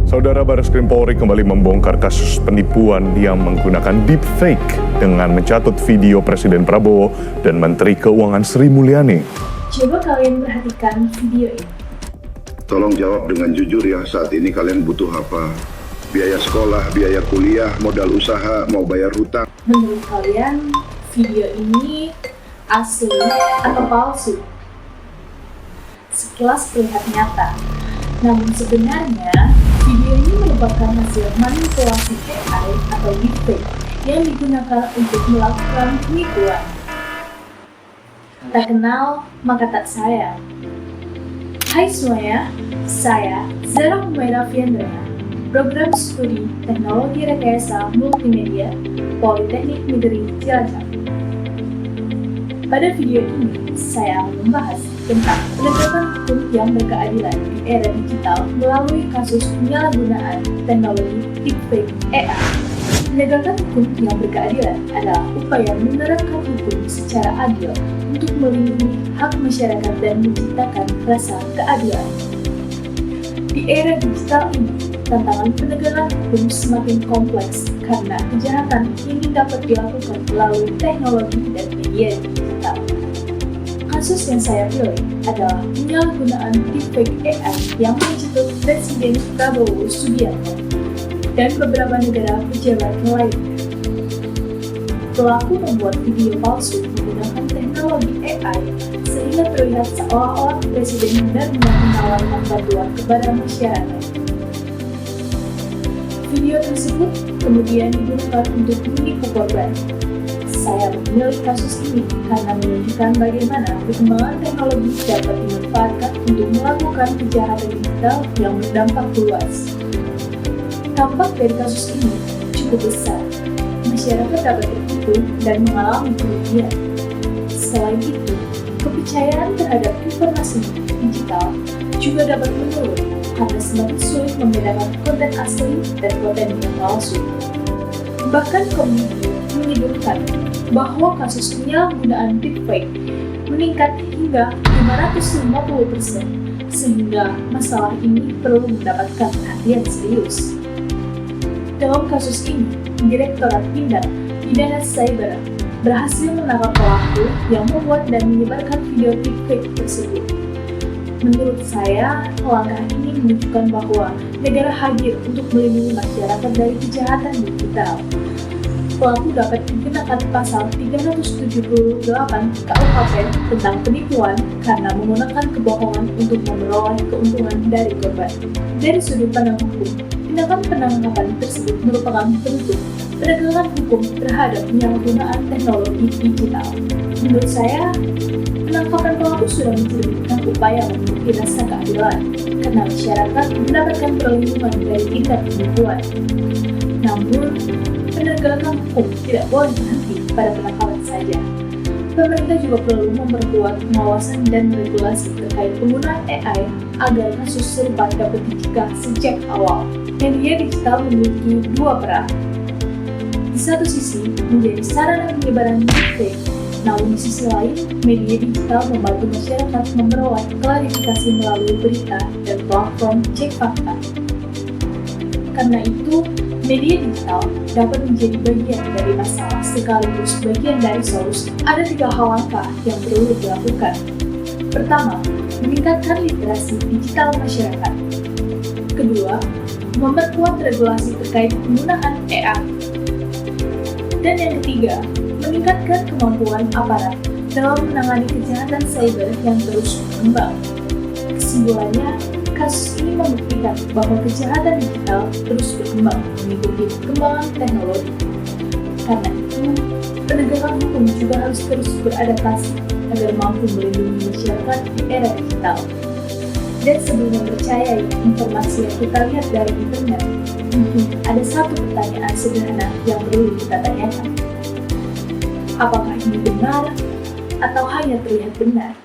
Saudara Barreskrim Polri kembali membongkar kasus penipuan yang menggunakan deepfake dengan mencatut video Presiden Prabowo dan Menteri Keuangan Sri Mulyani. Coba kalian perhatikan video ini. Tolong jawab dengan jujur ya, saat ini kalian butuh apa? Biaya sekolah, biaya kuliah, modal usaha, mau bayar hutang. Menurut kalian, video ini asli atau palsu? Sekilas terlihat nyata, namun sebenarnya video ini merupakan hasil manipulasi AI atau deepfake yang digunakan untuk melakukan penipuan. Tak kenal, maka tak sayang. Hai semuanya, saya Zara Humaira Fiandra, Program Studi Teknologi Rekayasa Multimedia, Politeknik Negeri Cilacap. Pada video ini, saya akan membahas tentang penegakan hukum yang berkeadilan di era digital melalui kasus penyalahgunaan teknologi deepfake AI. Penegakan hukum yang berkeadilan adalah upaya menerapkan hukum secara adil untuk melindungi hak masyarakat dan menciptakan rasa keadilan. Di era digital ini, tantangan penegakan hukum semakin kompleks karena kejahatan ini dapat dilakukan melalui teknologi dan media digital. Kasus yang saya pilih adalah penyalahgunaan deepfake AI yang mencetus Presiden Prabowo Subianto dan beberapa negara pejabat lainnya. Pelaku membuat video palsu menggunakan teknologi AI sehingga terlihat seolah-olah Presiden benar-benar menawarkan bantuan kepada masyarakat. Video tersebut kemudian digunakan untuk menipu korban. Saya memilih kasus ini karena menunjukkan bagaimana perkembangan teknologi dapat dimanfaatkan untuk melakukan kejahatan digital yang berdampak luas. Dampak dari kasus ini cukup besar. Masyarakat dapat tertipu dan mengalami kerugian. Selain itu, kepercayaan terhadap informasi digital juga dapat menurun karena semakin sulit membedakan konten asli dan konten yang palsu. Bahkan Kominfo menyebutkan bahwa kasus penyalahgunaan deepfake meningkat hingga 550%, sehingga masalah ini perlu mendapatkan perhatian serius. Dalam kasus ini, Direktorat Tindak Pidana Cyber berhasil menangkap pelaku yang membuat dan menyebarkan video deepfake tersebut. Menurut saya, langkah ini menunjukkan bahwa negara hadir untuk melindungi masyarakat dari kejahatan digital. Pelaku dapat dikenakan pasal 378 KUHP tentang penipuan karena menggunakan kebohongan untuk memperoleh keuntungan dari korban. Dari sudut pandang hukum, tindakan penangkapan tersebut merupakan bentuk penegakan hukum terhadap penyalahgunaan teknologi digital. Menurut saya, penangkapan pelaku sudah mencerminkan upaya memenuhi rasa keadilan karena masyarakat mendapatkan perlindungan dari tindak penipuan. Namun, penegakan hukum tidak boleh berhenti pada penangkapan saja. Pemerintah juga perlu memperkuat pengawasan dan regulasi terkait penggunaan AI agar kasus serupa dapat dicegah sejak awal. Media digital memiliki dua peran. Di satu sisi, menjadi sarana penyebaran deepfake, namun di sisi lain, media digital membantu masyarakat memperoleh klarifikasi melalui berita dan platform cek fakta. Karena itu, media digital dapat menjadi bagian dari masalah sekaligus bagian dari solusi. Ada 3 hal langkah yang perlu dilakukan. Pertama, meningkatkan literasi digital masyarakat. Kedua, memperkuat regulasi terkait penggunaan AI. Dan yang ketiga, meningkatkan kemampuan aparat dalam menangani kejahatan cyber yang terus berkembang. Kesimpulannya, kasus ini membuktikan bahwa kejahatan digital terus berkembang mengikuti perkembangan teknologi. Karena itu, penegakan hukum juga harus terus beradaptasi agar mampu melindungi masyarakat di era digital. Dan sebelum mempercayai informasi yang kita lihat dari internet, mungkin ada satu pertanyaan sederhana yang perlu kita tanyakan. Apakah ini benar atau hanya terlihat benar?